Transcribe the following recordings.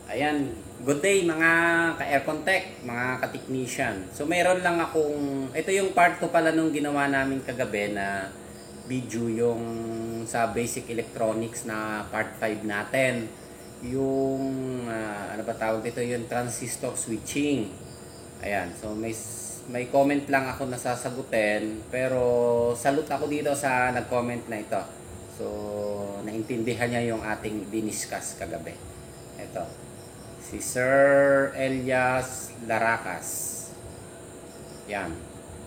Ayan, good day mga ka-aircon tech, mga ka-technician. So meron lang akong, ito yung part 2 pala nung ginawa namin kagabi na video yung sa basic electronics na part 5 natin. Yung, ano ba tawag dito, yung transistor switching. Ayan, so may comment lang ako na sasagutin, pero salute ako dito sa nag-comment na ito. So, naintindihan niya yung ating diniscuss kagabi. Ito. Si Sir Elias Laracas. Yan.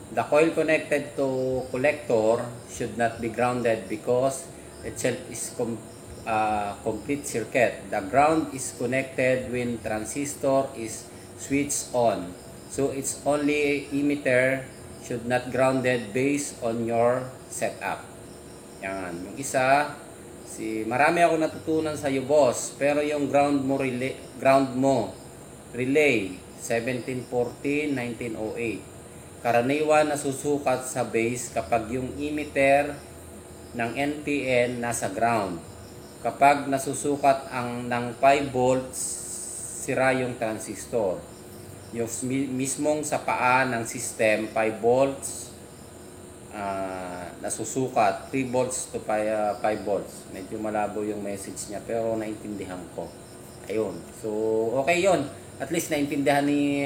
The coil connected to collector should not be grounded because itself is complete circuit. The ground is connected when transistor is switched on. So its only emitter should not grounded based on your setup. Yan. Yung isa, marami ako natutunan sa iyo, boss. Pero yung ground mo relay 1714-1908. Karaniwan nasusukat sa base kapag yung emitter ng NPN nasa ground. Kapag nasusukat ng 5 volts, sira yung transistor. Yung mismong sa paa ng system, 5 volts, nasusukat 3 volts to 5 volts. Medyo malabo yung message niya pero naintindihan ko. Ayun. So okay yon. At least naintindihan ni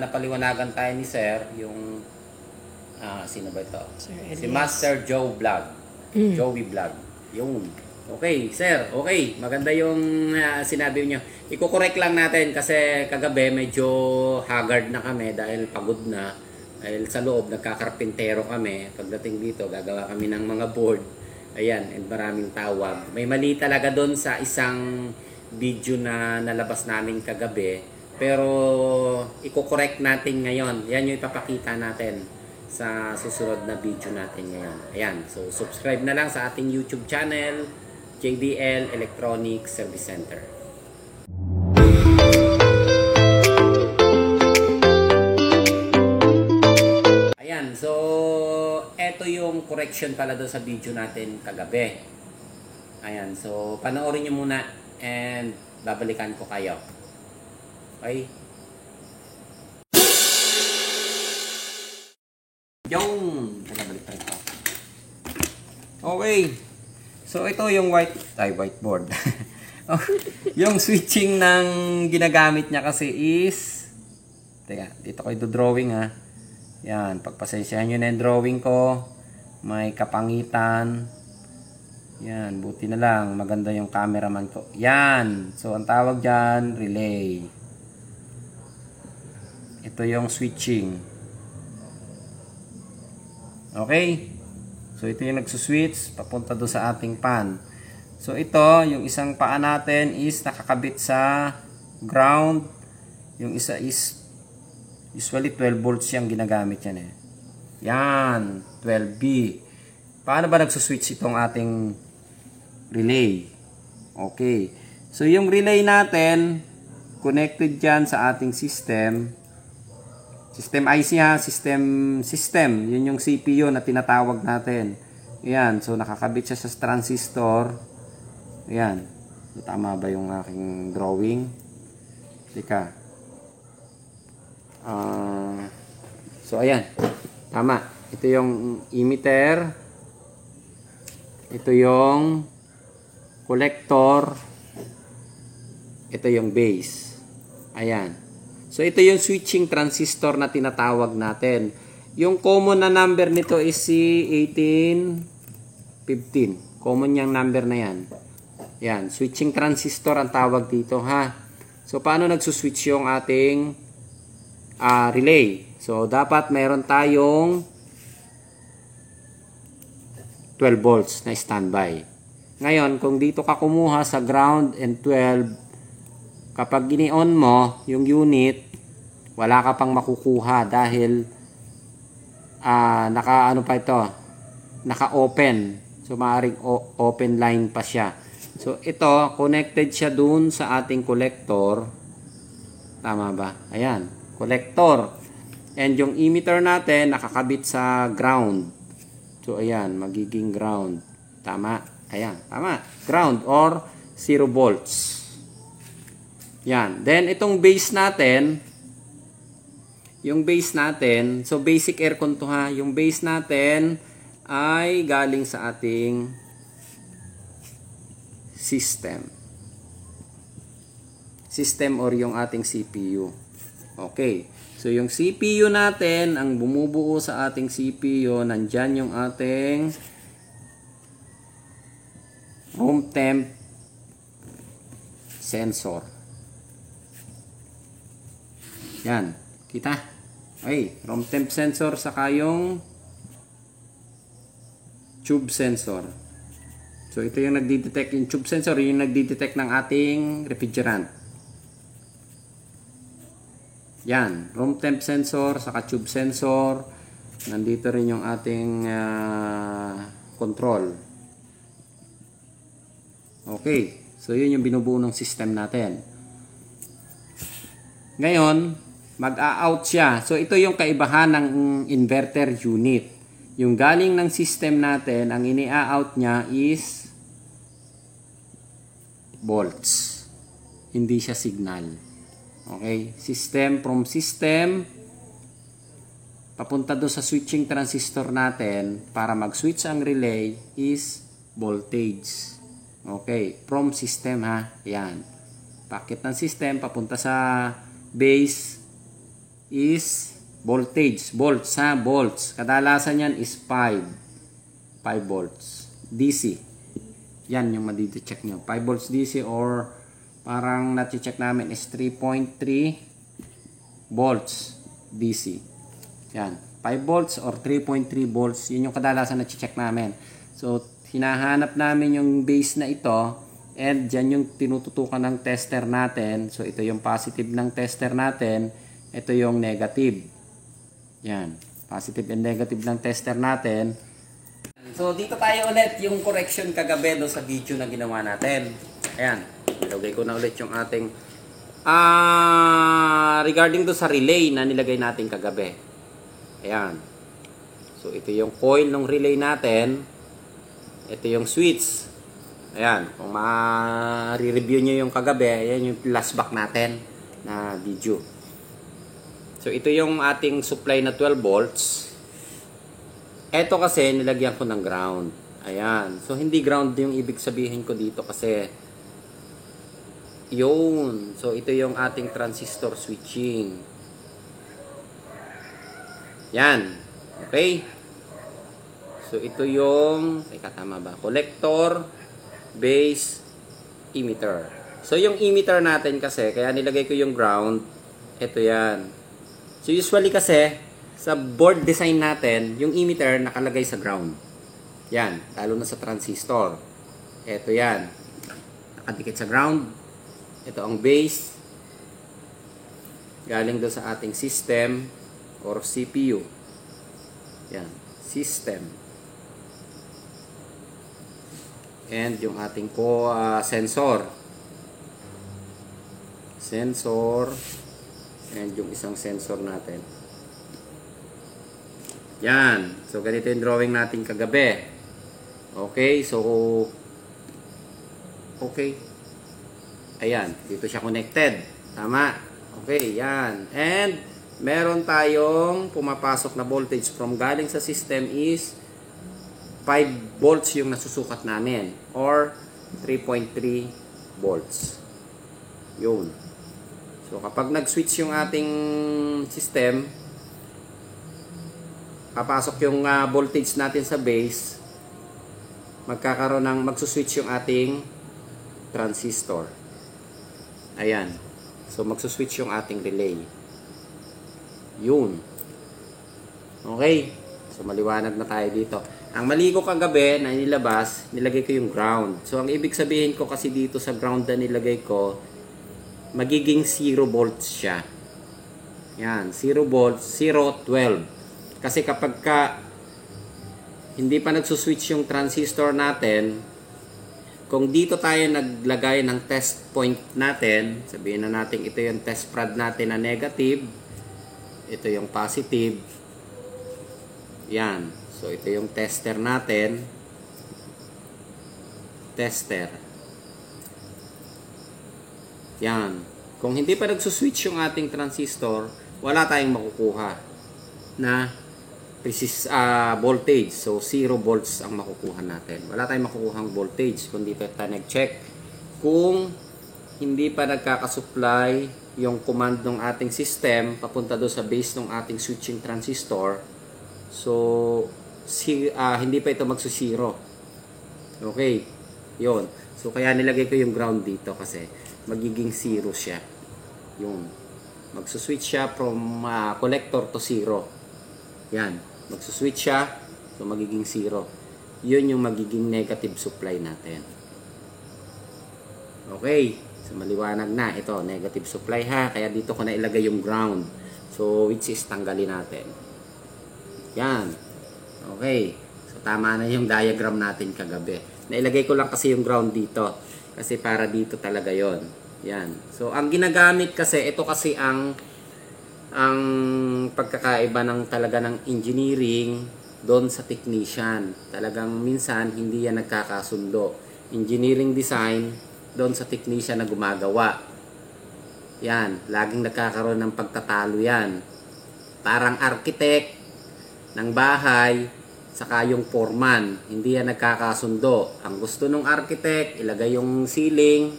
napaliwanagan tayo ni Sir yung sino ba ito? Si Master Joe Vlog. Joey Vlog. Yun. Okay, Sir. Okay. Maganda yung sinabi niyo. Iko-correct lang natin kasi kagabi medyo haggard na kami dahil pagod na. Dahil sa loob, nagkakarpintero kami. Pagdating dito, gagawa kami ng mga board. Ayan, and maraming tawag. May mali talaga doon sa isang video na nalabas namin kagabi. Pero, i-correct natin ngayon. Yan yung ipapakita natin sa susunod na video natin ngayon. Ayan, so subscribe na lang sa ating YouTube channel, JDL Electronic Service Center. So, eto yung correction pala doon sa video natin kagabi. Ayan, so panoorin nyo muna and babalikan ko kayo. Okay? Yung nagabalik tayo. Okay. So, ito yung whiteboard. Yung switching ng ginagamit niya kasi is, teka, dito ko i-drawing ha. Yan, pagpasensyahan nyo na yung drawing ko. May kapangitan. Yan, buti na lang. Maganda yung cameraman ko. Yan. So, ang tawag dyan, relay. Ito yung switching. Okay? So, ito yung nagsuswitch. Papunta doon sa ating pan. So, ito, yung isang paa natin is nakakabit sa ground. Yung isa is usually 12 volts yung ginagamit yan eh. Yan, 12V. Paano ba nagsuswitch itong ating relay? Okay. So yung relay natin, connected dyan sa ating system. System IC ha, system. Yun yung CPU na tinatawag natin. Yan, so nakakabit siya sa transistor. Yan. Tama ba yung aking drawing? Teka. So ayan, tama. Ito yung emitter, ito yung collector, ito yung base. Ayan. So ito yung switching transistor na tinatawag natin. Yung common na number nito is C1815. Common yung number na yan. Yan, switching transistor ang tawag dito ha. So paano nagsuswitch yung ating relay? So, dapat mayroon tayong 12 volts na standby. Ngayon, kung dito ka kumuha sa ground and 12, kapag gini-on mo yung unit, wala ka pang makukuha dahil naka-open. So, maaaring open line pa siya. So, ito, connected siya dun sa ating collector. Tama ba? Ayan. Collector. And yung emitter natin nakakabit sa ground. So ayan, magiging ground. Tama. Ayan, tama. Ground or 0 volts. Yan. Then, itong base natin, yung base natin, so basic aircon to ha, yung base natin ay galing sa ating system. System or yung ating CPU. Okay. So, yung CPU natin, ang bumubuo sa ating CPU, nandyan yung ating room temp sensor. Yan. Kita? Okay. Room temp sensor, saka yung tube sensor. So, ito yung nagdi-detect, yung tube sensor, yung nagdi-detect ng ating refrigerant. Yan, room temp sensor, saka tube sensor. Nandito rin yung ating control. Okay, so yun yung binubuo ng system natin. Ngayon, mag-a-out siya. So ito yung kaibahan ng inverter unit. Yung galing ng system natin, ang ini-a-out niya is volts. Hindi siya signal. Okay, from system papunta doon sa switching transistor natin para mag-switch ang relay is voltage. Okay, from system ha. Yan. Packet ng system papunta sa base is voltage. Volts ha, volts. Kadalasan yan is 5 volts DC. Yan yung madidi-check nyo. 5 volts DC or parang nati-check namin is 3.3 volts DC. Yan. 5 volts or 3.3 volts. Yun yung kadalasan nati-check namin. So, hinahanap namin yung base na ito and dyan yung tinututukan ng tester natin. So, ito yung positive ng tester natin. Ito yung negative. Yan. Positive and negative ng tester natin. So, dito tayo ulit yung correction kagabi sa video na ginawa natin. Ayan. Nilagay ko na ulit yung ating regarding do sa relay na nilagay natin kagabi. Ayan. So, ito yung coil ng relay natin. Ito yung switch. Ayan. Kung ma-review nyo yung kagabi, ayan yung last back natin na video. So, ito yung ating supply na 12 volts. Ito kasi nilagyan ko ng ground. Ayan. So, hindi ground yung ibig sabihin ko dito kasi yun. So, ito yung ating transistor switching. Yan. Okay? So, ito yung, tama ba? Collector, base, emitter. So, yung emitter natin kasi, kaya nilagay ko yung ground, ito yan. So, usually kasi, sa board design natin, yung emitter nakalagay sa ground. Yan. Lalo na sa transistor. Ito yan. Nakadikit sa ground. Ito ang base galing doon sa ating system or CPU. Yan, system. And yung ating sensor. Sensor and yung isang sensor natin. Yan. So ganito yung drawing natin kagabi. Okay, so okay. Ayan, dito siya connected. Tama? Okay, yan. And, meron tayong pumapasok na voltage from galing sa system is 5 volts yung nasusukat namin. Or 3.3 volts. Yun. So, kapag nag-switch yung ating system, papasok yung voltage natin sa base, magkakaroon ng magsuswitch yung ating transistor. Ayan. So, magsuswitch yung ating relay. Yun. Okay. So, maliwanag na tayo dito. Ang mali ko kagabi na nilabas, nilagay ko yung ground. So, ang ibig sabihin ko kasi dito sa ground na nilagay ko, magiging 0 volts siya. Yan. 0 volts, 0, 12. Kasi kapag hindi pa nagsuswitch yung transistor natin, kung dito tayo naglagay ng test point natin, sabihin na natin ito yung test prod natin na negative, ito yung positive, yan. So, ito yung tester natin, tester, yan. Kung hindi pa nagsuswitch yung ating transistor, wala tayong makukuha na voltage. So 0 volts ang makukuha natin. Wala tayong makukuhang voltage kung hindi pa tayo nag-check. Kung hindi pa nagkakasupply yung command ng ating system papunta doon sa base ng ating switching transistor, so hindi pa ito magsusiro. Okay, yun. So kaya nilagay ko yung ground dito kasi magiging 0 siya. Yun, magsuswitch siya from collector to 0. Yan, magsuswitch siya, so magiging 0. Yun yung magiging negative supply natin. Okay, so maliwanag na. Ito, negative supply ha. Kaya dito ko na ilagay yung ground. So, which is tanggalin natin. Yan. Okay. So, tama na yung diagram natin kagabi. Nailagay ko lang kasi yung ground dito. Kasi para dito talaga yon. Yan. So, ang ginagamit kasi, ito kasi ang pagkakaiba ng talaga ng engineering doon sa technician. Talagang minsan, hindi yan nagkakasundo. Engineering design doon sa technician na gumagawa. Yan, laging nagkakaroon ng pagtatalo yan. Parang architect ng bahay, saka yung foreman, hindi yan nagkakasundo. Ang gusto ng architect, ilagay yung ceiling,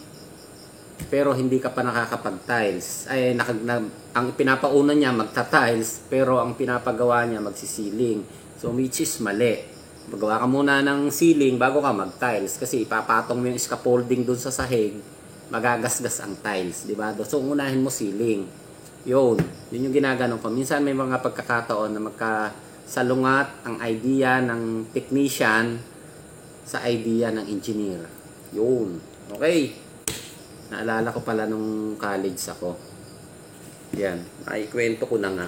pero hindi ka pa nakakapag-tiles. Ang pinapauna niya magta-tiles, pero ang pinapagawa niya magsisiling. So, which is mali. Magawa ka muna ng ceiling bago ka mag-tiles kasi ipapatong mo yung scaffolding dun sa sahig, magagasgas ang tiles, di ba? So unahin mo ceiling. Yun yung ginagano ko. Minsan may mga pagkakataon na magkasalungat ang idea ng technician sa idea ng engineer. Yun. Okay. Naalala ko pala nung college ako. Yan. Ay, kwento ko na nga.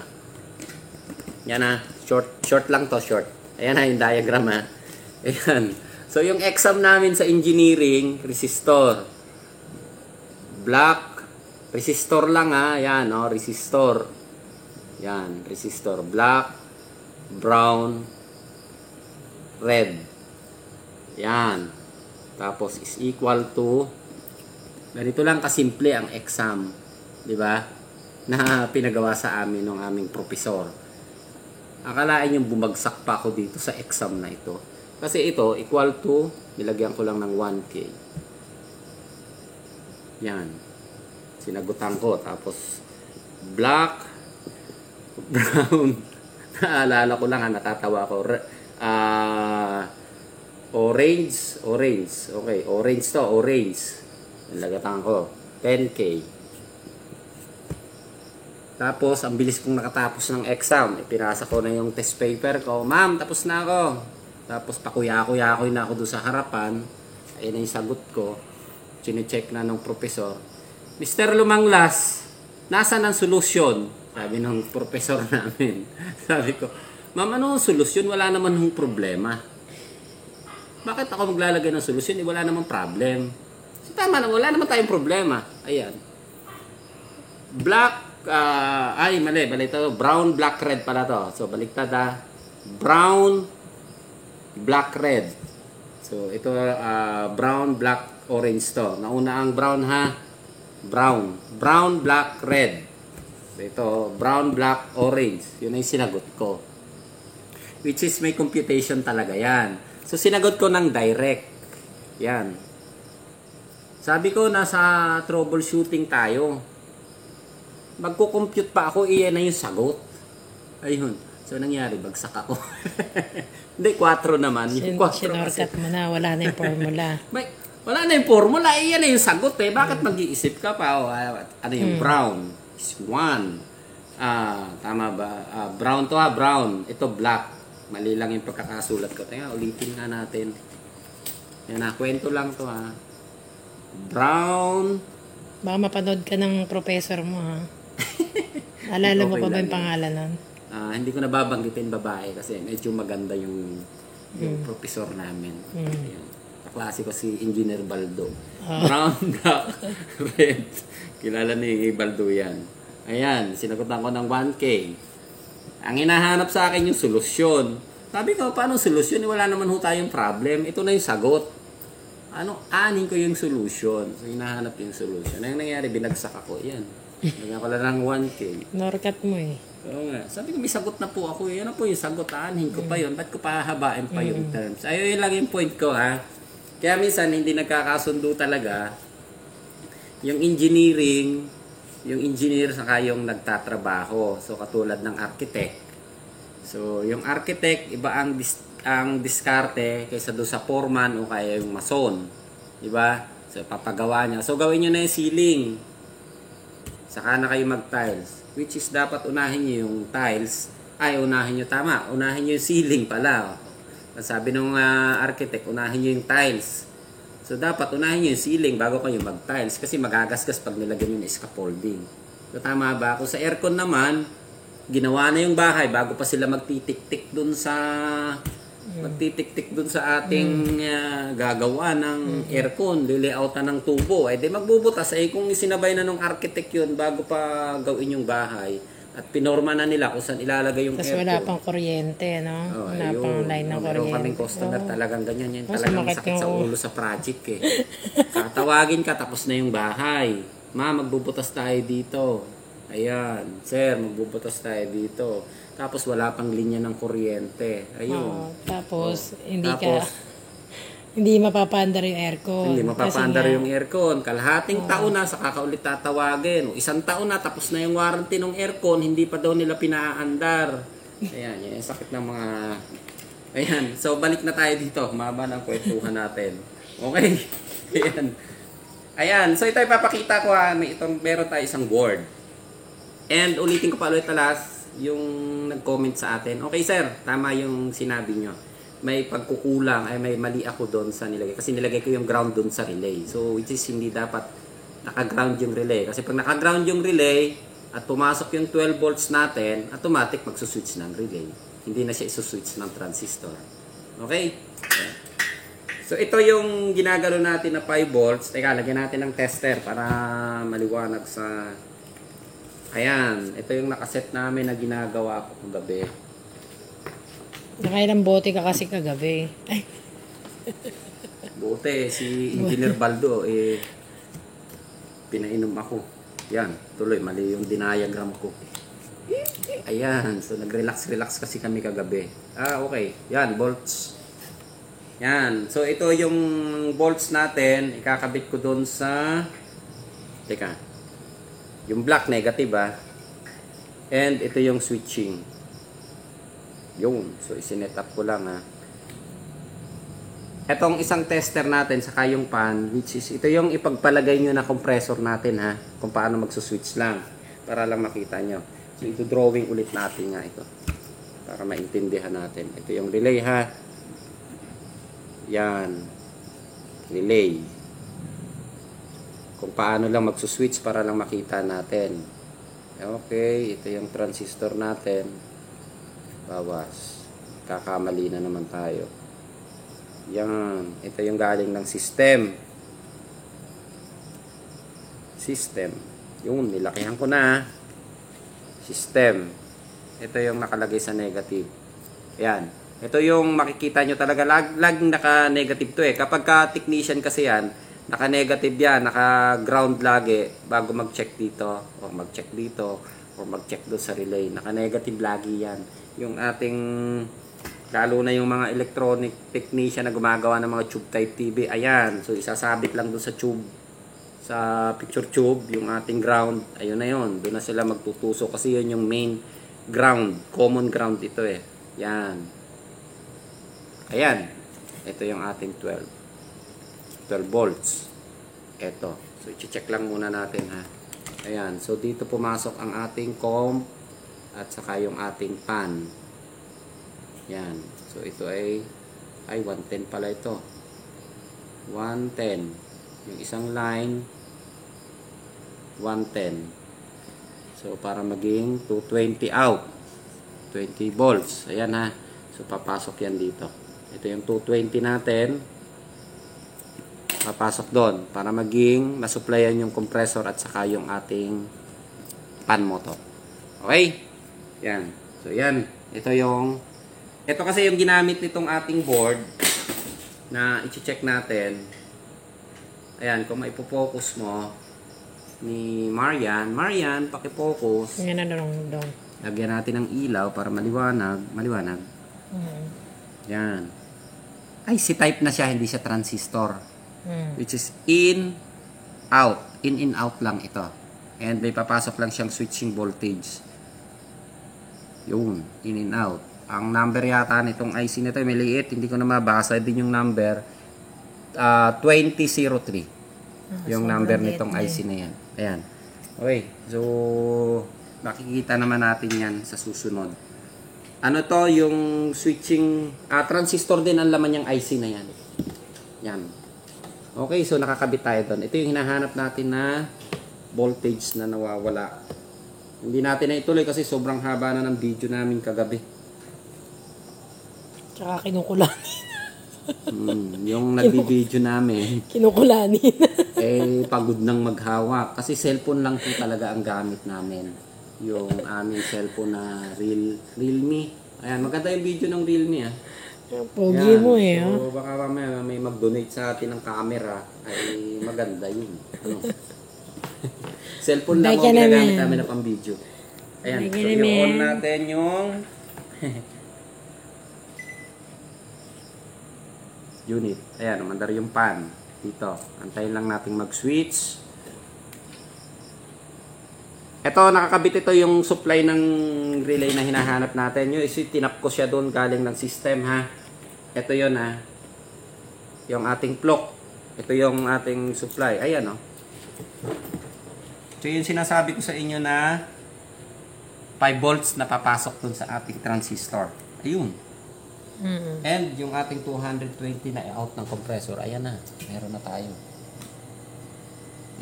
Yan na. Short lang to, short. Ayan na yung diagram ha. Ayan. So yung exam namin sa engineering, resistor. Black, resistor lang ha. Ayan o, resistor. Ayan, resistor. Black, brown, red. Ayan. Tapos is equal to, ganito lang kasimple ang exam. Diba? Na pinagawa sa amin ng aming profesor. Akalain yung bumagsak pa ako dito sa exam na ito. Kasi ito, equal to, nilagyan ko lang ng 1K. Yan. Sinagutan ko. Tapos, black, brown. Naalala ko lang, natatawa ko. Orange. Okay, orange to, orange. Nilagatan ko. 10K. Tapos, ang bilis kong nakatapos ng exam. Pinasa ko na yung test paper ko. Ma'am, tapos na ako. Tapos, pakuya-kuya-kuya na ako doon sa harapan. Ayun na yung sagot ko. Chine-check na ng profesor. Mr. Lumanglas, nasaan ang solusyon? Sabi ng profesor namin. Sabi ko, ma'am, ano ang solusyon? Wala naman yung problema. Bakit ako maglalagay ng solusyon? Wala namang problem. So, tama na, wala naman tayong problema. Ayan. Black, mali ito. Brown, black, red pala to. So, baliktad brown, black, red. So, ito, brown, black, orange to. Nauna ang brown ha. Brown. Brown, black, red. So, ito, brown, black, orange. Yun ay sinagot ko. Which is may computation talaga yan. So, sinagot ko ng direct. Yan. Sabi ko, nasa troubleshooting tayo. Magko-compute pa ako, iyan na yung sagot. Ayun. So, nangyari, bagsak ako. Hindi, 4 naman. Yung 4 sinorkat mo na, wala na yung formula. Wala na yung formula, iyan na yung sagot eh. Bakit mag-iisip ka pa? Ano yung brown? Is 1. Tama ba? Brown to brown. Ito black. Mali lang yung pagkakasulat ko. Teka, ulitin nga natin. Yan kwento lang to Brown. Baka mapanood ka ng professor mo Alala mo pa ba yung pangalan nun? Hindi ko nababanggitin babae kasi medyo maganda yung professor namin. Kaklase ko si Engineer Baldo. Brown, black, red. Kilala ni Baldo yan. Ayan, sinagutan ko ng 1K. Ang hinahanap sa akin yung solusyon. Sabi ko, paano solusyon? Wala naman ho tayong problem. Ito na yung sagot. Aanin ko yung solution. So, hinahanap yung solution. Ang nangyari, binagsak ako. Yan. Bigyan ko lang ng 1K. Norkat mo eh. Oo nga. Sabi ko, may sagot na po ako. Yan na po yung sagot. Aanin ko pa yun. Ba't ko pahabain pa yung terms? Ayun lang yung point ko, ha. Kaya minsan, hindi nagkakasundo talaga. Yung engineer saka yung nagtatrabaho. So, katulad ng architect. So, yung architect, iba ang diskarte kaysa doon sa foreman o kaya yung mason. Diba? So, papagawa niya. So, gawin nyo na yung ceiling. Saka na kayo mag-tiles. Which is, dapat unahin nyo yung tiles. Unahin nyo tama. Unahin nyo yung ceiling pala. Sabi ng architect, unahin nyo yung tiles. So, dapat unahin nyo yung ceiling bago kayo mag-tiles. Kasi magagasgas pag nilagyan nyo ng scaffolding. So, tama ba? Kung sa aircon naman, ginawa na yung bahay bago pa sila magtitik-tik dun sa ating gagawa ng aircon, lilayoutan ng tubo. Di magbubutas. Kung isinabay na ng architect yun bago pa gawin yung bahay at pinorma na nila kung saan ilalagay yung Tapos aircon. wala pang kuryente, no? Wala pang line ng kuryente. Meron kaming customer talagang ganyan. Yan talagang sumakit sakit sa ulo sa project eh. Tatawagin ka, tapos na yung bahay. Ma, magbubutas tayo dito. Ayan, sir, magbubutas tayo dito. Tapos wala pang linya ng kuryente. Ayun. Tapos, hindi mapapandar yung aircon. Hindi mapapandar yung aircon. Kalahating taon na, saka kaulit tatawagin. O isang taon na, tapos na yung warranty ng aircon, hindi pa daw nila pinaandar. Ayan, yan yung sakit ng mga... Ayan, so balik na tayo dito. Maba ng kwentuhan natin. Okay? Ayan. Ayan, so ito ipapakita ko ha. Meron tayo isang board. And ulitin ko pa ulit talas yung nag-comment sa atin. Okay sir, tama yung sinabi nyo. May pagkukulang, may mali ako doon sa nilagay. Kasi nilagay ko yung ground doon sa relay. So which is hindi dapat naka-ground yung relay. Kasi pag naka-ground yung relay at pumasok yung 12 volts natin, automatic magsuswitch ng relay. Hindi na siya isuswitch ng transistor. Okay? So ito yung ginagano natin na 5 volts. Teka, lagyan natin ng tester para maliwanag sa... Ayan, ito yung nakaset namin na ginagawa ko kagabi. Nakailang bote ka kasi kagabi. Ay. Bote, si Engineer Baldo, pinainom ako. Yan, tuloy, mali yung diagram ko. Ayan, so nag-relax kasi kami kagabi. Okay. Yan, bolts. Yan, so ito yung bolts natin. Ikakabit ko doon sa... Teka. Yung black negative and ito yung switching. Yun. So isinet up ko lang Etong isang tester natin saka yung pan, which is ito yung ipagpalagay nyo na compressor natin kung paano magsuswitch lang. Para lang makita nyo. So ito drawing ulit natin nga ito. Para maintindihan natin. Ito yung relay Yan. Relay. Kung paano lang magsuswitch para lang makita natin. Okay, ito yung transistor natin. Bawas. Kakamali na naman tayo. Yan. Ito yung galing ng system. Yun, nilakihan ko na. System. Ito yung nakalagay sa negative. Yan. Ito yung makikita nyo talaga. Laging naka-negative to Kapag ka-technician kasi yan, naka-negative yan, naka-ground lagi bago mag-check dito o mag-check dito o mag-check doon sa relay. Naka-negative lagi yan. Yung ating, lalo na yung mga electronic technician na gumagawa ng mga tube type TV, ayan. So, isasabit lang doon sa tube, sa picture tube, yung ating ground. Ayun na yun. Doon na sila magtutuso kasi yun yung main ground. Common ground ito Yan. Ayan. Ito yung ating 12 volts. Ito. So, i-check lang muna natin Ayan. So, dito pumasok ang ating comp at saka yung ating pan. Yan. So, ito ay 110 pala ito. 110. Yung isang line, 110. So, para maging 220 out. 20 volts. Ayan So, papasok yan dito. Ito yung 220 natin. Papasok doon para maging masupplyan yung compressor at saka yung ating pan motor. Okay? Yan. So, yan. Ito kasi yung ginamit nitong ating board na i-check natin. Ayan, kung maipo-focus mo ni Marian, paki-focus. Yan na doon. Lagyan natin ng ilaw para maliwanag. Yan. Ay, si type na siya, hindi siya transistor. Which is in, out. In, out lang ito. And may papasok lang siyang switching voltage. Yun, in, out. Ang number yata nitong IC nito, may liit, hindi ko na mabasa din yung number. 2003. Yung number nitong IC na yan. Ayan. Okay, so makikita naman natin yan sa susunod. Ano to, yung switching, transistor din ang laman yung IC na yan. Yan. Okay, so nakakabit tayo doon. Ito yung hinahanap natin na voltage na nawawala. Hindi natin na ituloy kasi sobrang haba na ng video namin kagabi. Tsaka kinukulanin. Yung nagbi-video namin. Kinukulanin. Pagod nang maghawak. Kasi cellphone lang po talaga ang gamit namin. Yung aming cellphone na Realme. Ayan, maganda yung video ng Realme Pogi mo So, baka may mag-donate sa atin ng camera. Ay, maganda yun. Ano? Cellphone lang ang ginagamit namin na pang video. Ayan, so i-on natin yung unit. Ayan, umandar yung pan. Dito. Antayin lang natin mag-switch. Ito, nakakabit ito yung supply ng relay na hinahanap natin. Yung tinap ko siya doon galing ng system, ha. Ito yun, ha. Yung ating clock. Ito yung ating supply. Ayan, oh. So, yung sinasabi ko sa inyo na 5 volts na papasok doon sa ating transistor. Ayun. And yung ating 220 na out ng compressor, ayan na. Meron na tayo.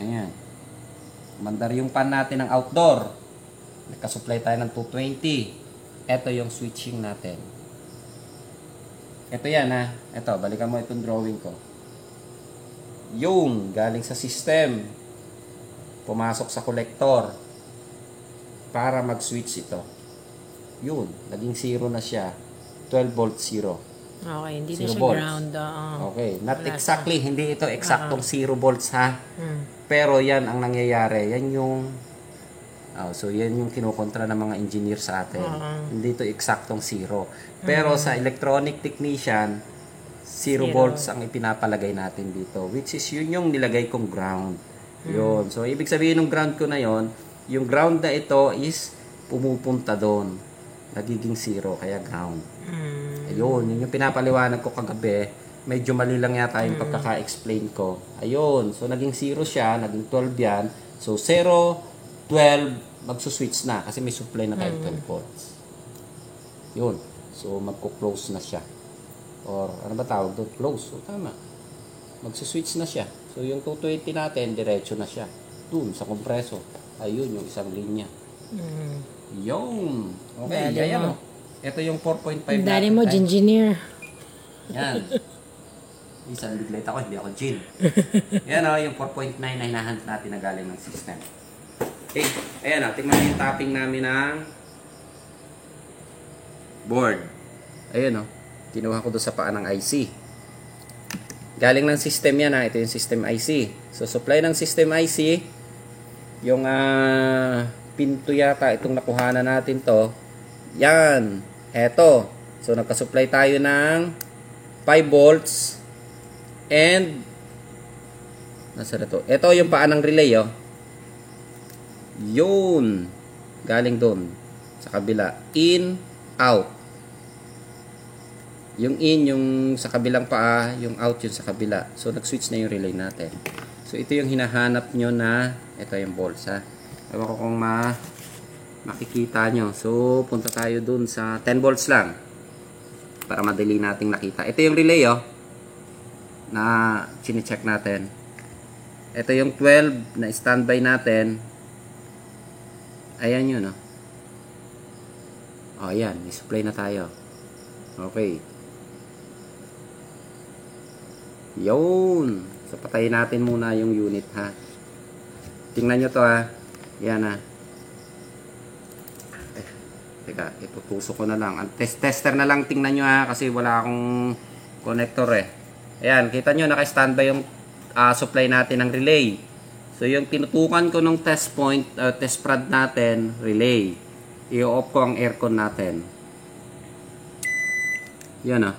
Ayan. Mandar yung pan natin ng outdoor. Nagka-supply tayo ng 220. Ito yung switching natin. Ito yan, ha. Ito, balikan mo itong drawing ko. Yung galing sa system. Pumasok sa collector. Para mag-switch ito. Yun. Naging 0 na siya. 12 volt 0. Okay, hindi na siya volts. ground. Okay, not exactly. Hindi ito eksaktong 0 volts, ha. Pero yan ang nangyayari. Yan yung so yan yung kinukontra ng mga engineer sa atin. Hindi ito eksaktong 0. Pero sa electronic technician, 0 volts ang ipinapalagay natin dito. Which is yun yung nilagay kong ground. Yun. So ibig sabihin ng ground ko na yon, yung ground na ito is pumupunta doon. Nagiging 0, kaya ground. Ayun, yun yung pinapaliwanag ko kagabi. Medyo mali lang yata yung pagkaka-explain ko. Ayun, so naging 0 siya, naging 12 yan. So 0, 12, magsuswitch na kasi may supply na tayo 12 volts. Yun, so magko-close na siya. Or ano ba tawag doon? Close, so tama. Magsuswitch na siya. So yung 220 natin, diretso na siya. Doon sa kompreso. Ayun, yung isang linya. Yun. Okay, ayan o. Ito yung 4.5 natin. Dali mo, engineer. Yan. Isang biglet ako, hindi ako gin. Yan o, yung 4.9 na hinahanap natin na galing ng system. Okay, ayan o. Tingnan yung tapping namin ng board. Ayan o. Kinuha ko doon sa paa ng IC. Galing ng system yan ha. Ito yung system IC. So, supply ng system IC, yung pinto yata, itong nakuhanan natin to. Yan. Eto. So, nagka-supply tayo ng 5 volts. And, nasa na to? Ito yung paa ng relay, oh. Yun. Galing doon. Sa kabila. In, out. Yung in, yung sa kabilang paa, yung out yung sa kabila. So, nag-switch na yung relay natin. So, ito yung hinahanap nyo na, ito yung volts, ha. Ewan ko kung makikita nyo. So, punta tayo dun sa 10 volts lang. Para madali nating nakita. Ito yung relay, oh. Na chine-check natin. Ito yung 12 na standby natin. Ayan yun, oh. Oh, ayan. May supply na tayo. Okay. Yun. So, patayin natin muna yung unit, ha. Tingnan nyo to, ha. Yan, ha. Teka, itutusok ko na lang. Ang tester na lang tingnan nyo, ha. Kasi wala akong connector, eh. Ayan, kita nyo, naka-standby yung supply natin ng relay. So, yung tinutukan ko ng test point, test prod natin, relay. I-off ko ang aircon natin. Yan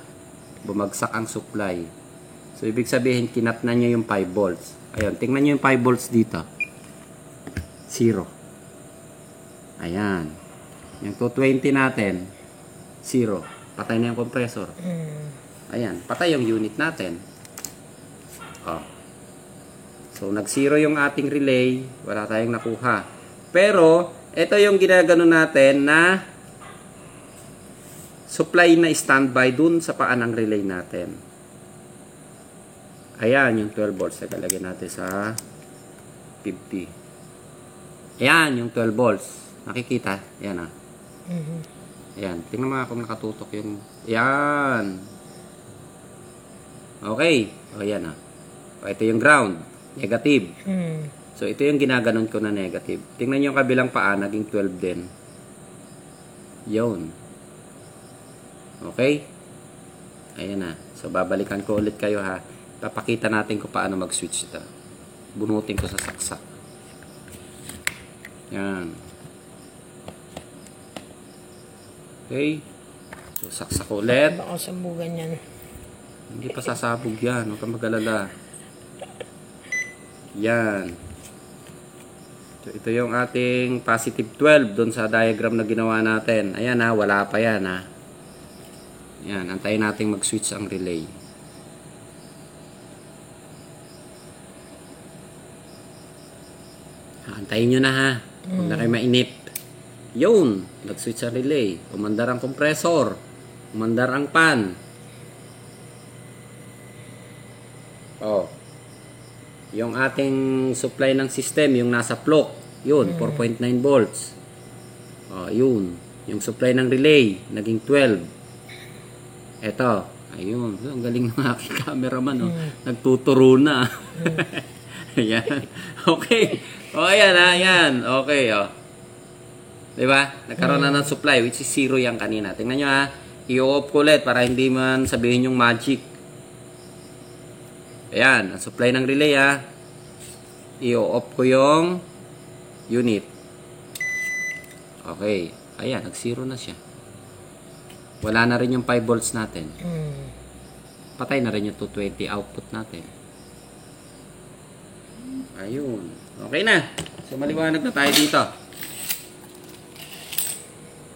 bumagsak ang supply. So, ibig sabihin, kinat na niya yung 5 volts. Ayun, tingnan niyo yung 5 volts dito. 0. Ayan. Yung 220 natin, 0. Patay na yung compressor. Ayan, patay yung unit natin. So, nag-0 yung ating relay. Wala tayong nakuha. Pero, ito yung ginagano natin na supply na standby dun sa paan ng relay natin. Ayan, yung 12 volts. Nakalagay natin sa 50. Ayan, yung 12 volts. Nakikita? Ayan Ayan. Tingnan mo kung nakatutok yung... Ayan. Okay. Ayan ito yung ground. Negative. So, ito yung ginaganon ko na negative. Tingnan nyo yung kabilang paa. Naging 12 din. Yun. Okay? Ayan So, babalikan ko ulit kayo Papakita natin kung paano mag-switch ito. Bunutin ko sa saksak. Yan. Okay. So, saksak ulit. Baka sabugan yan. Hindi pa sasabog yan. Huwag kang mag-alala. Yan. So, ito yung ating positive 12 doon sa diagram na ginawa natin. Ayan wala pa yan Yan. Antayin natin mag-switch ang relay. Antayin nyo na Huwag na kayo mainip. Yun. Nag-switch ang relay. Umandar ang compressor. Umandar ang pan. Yung ating supply ng system, yung nasa flock, yun, 4.9 volts. Yun. Yung supply ng relay, naging 12. Eto. Ayun. Ang galing ng aking cameraman, Nagtuturo na. Ayan. Okay. Ayan Ayan. Okay, Diba? Nagkaroon na ng supply, which is 0 yan kanina. Tingnan nyo, I-off ko ulit para hindi man sabihin yung magic. Ayan. Ang supply ng relay, I-off ko yung unit. Okay. Ayan. Nag-0 na siya. Wala na rin yung 5 volts natin. Patay na rin yung 220 output natin. Ayun. Okay na. So, maliwanag na tayo dito.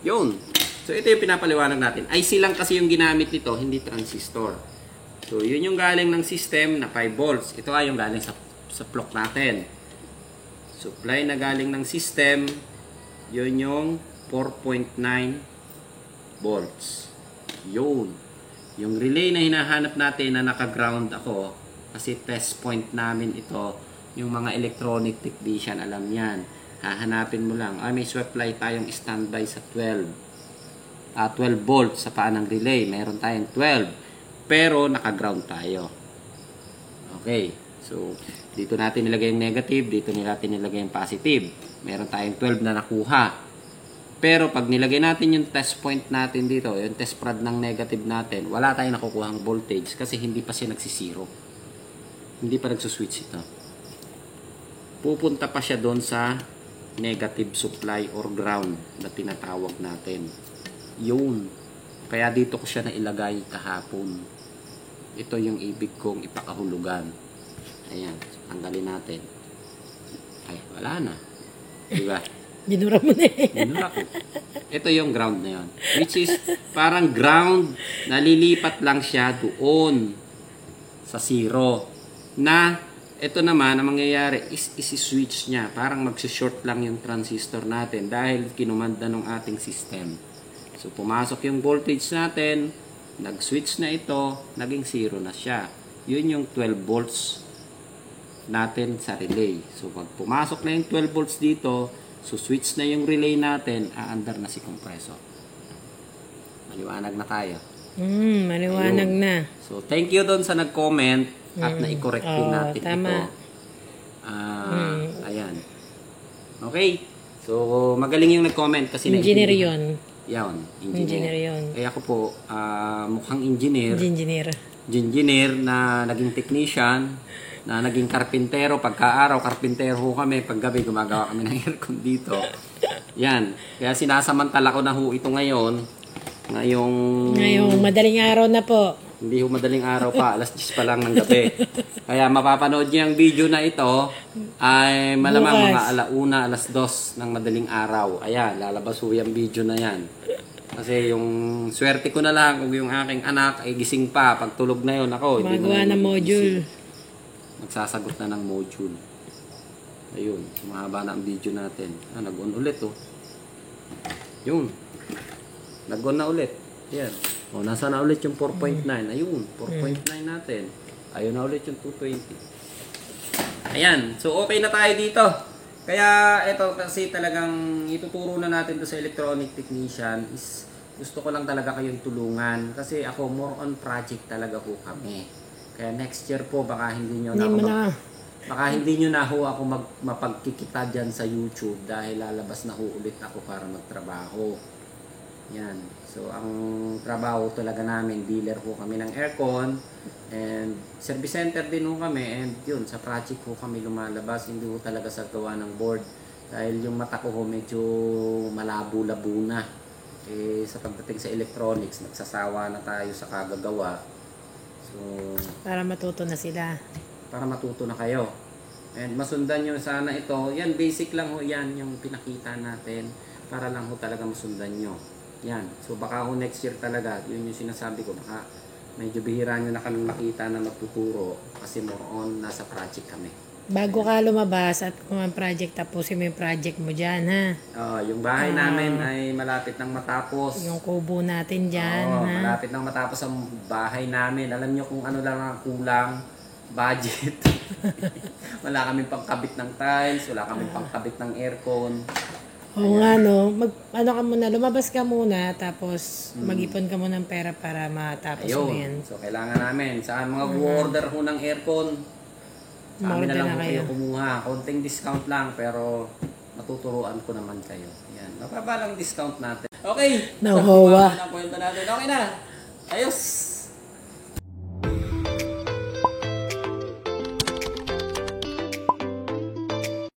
Yun. So, ito yung pinapaliwanag natin. IC lang kasi yung ginamit nito, hindi transistor. So, yun yung galing ng system na 5 volts. Ito yung galing sa flock natin. Supply na galing ng system, yun yung 4.9 volts. Yun. Yung relay na hinahanap natin na naka-ground ako, kasi test point namin ito, yung mga electronic technician, alam yan. Hahanapin mo lang. May supply tayong standby sa 12 volts sa paan ng relay. Meron tayong 12. Pero naka-ground tayo. Okay. So, dito natin nilagay yung negative. Dito natin nilagay yung positive. Meron tayong 12 na nakuha. Pero pag nilagay natin yung test point natin dito, yung test prod ng negative natin, wala tayong nakukuhang voltage kasi hindi pa siya nagsisiro. Hindi pa nagsuswitch ito. Pupunta pa siya doon sa negative supply or ground na tinatawag natin. Yun. Kaya dito ko siya nailagay kahapon. Ito yung ibig kong ipakahulugan. Ayan. Tanggalin natin. Ay, wala na. Diba? Dinura mo na Dinura ko. Ito yung ground na yun. Which is, parang ground, nalilipat lang siya doon sa zero. Na, ito naman, ang mangyayari is isi-switch niya. Parang mag-short lang yung transistor natin dahil kinumanda ng ating system. So, pumasok yung voltage natin, nag-switch na ito, naging 0 na siya. Yun yung 12 volts natin sa relay. So, pag pumasok na yung 12 volts dito, so switch na yung relay natin, aandar na si compressor. Maliwanag na tayo. Maliwanag na. So, thank you doon sa nag-comment at na-correct din natin tama. ito. Ayan. Okay. So, magaling yung nag-comment kasi Engineer yun. Yan, Engineer yun. Kaya ako po, mukhang engineer. Engineer. Engineer na naging technician. na naging karpintero. Pagka-araw, karpintero ho kami. Paggabi, gumagawa kami ng aircon dito. Yan. Kaya sinasamantala ko na ho ito ngayon. Ngayong madaling araw na po. Hindi ho madaling araw pa. Alas 10 pa lang ng gabi. Kaya mapapanood niyo yung video na ito ay malamang mga alauna, alas 2 ng madaling araw. Ayan, lalabas ho yung video na yan. Kasi yung swerte ko na lang kung yung aking anak ay gising pa. Pag tulog na yun, ako. Magawa ng module. Magsasagot na ng module. Ayun, mahaba na ang video natin. Nag-on ulit oh. Yun. Nag-on na ulit. Yan. O, nasa na ulit yung 4.9. Ayun, 4.9 natin. Ayun na ulit yung 220. Ayan. So, okay na tayo dito. Kaya, ito kasi talagang ituturo na natin to sa electronic technician is gusto ko lang talaga kayong tulungan. Kasi ako, more on project talaga ho kami. Kaya next year po, baka hindi nyo na baka hindi nyo na ho ako mapagkikita dyan sa YouTube dahil lalabas na ho ulit ako para magtrabaho. Yan. So, ang trabaho talaga namin, dealer ho kami ng aircon and service center din ho kami and yun, sa project ho kami lumalabas, hindi ho talaga sa gawa ng board dahil yung mata ko ho medyo malabo-labo na. Eh, sa pagdating sa electronics, nagsasawa na tayo sa kagagawa. So, Para matuto na sila. para matuto na kayo. And masundan nyo sana ito. Yan, basic lang ho yan yung pinakita natin para lang ho talaga masundan nyo. Yan. So baka ho next year talaga, yun yung sinasabi ko, baka medyo bihira nyo na kami makita na magtuturo kasi more on nasa project kami. Bago ka lumabas at kung ang project, tapusin mo yung project mo dyan, ha? Yung bahay namin ay malapit nang matapos. Yung kubo natin dyan, ha? Malapit nang matapos ang bahay namin. Alam nyo kung ano lang ang kulang, budget. Wala kaming pangkabit ng tiles, wala kaming pangkabit ng aircon. Oo nga, no? Ano ka muna, lumabas ka muna, tapos mag-ipon ka muna ng pera para matapos mo yan. So, kailangan namin. Sa mga order ho ng aircon, sa amin na lang ho kayo kumuha. Konting discount lang, pero matuturuan ko naman kayo. Yan. Mababa lang discount natin. Okay. Nahuwa. Okay na. Ayos.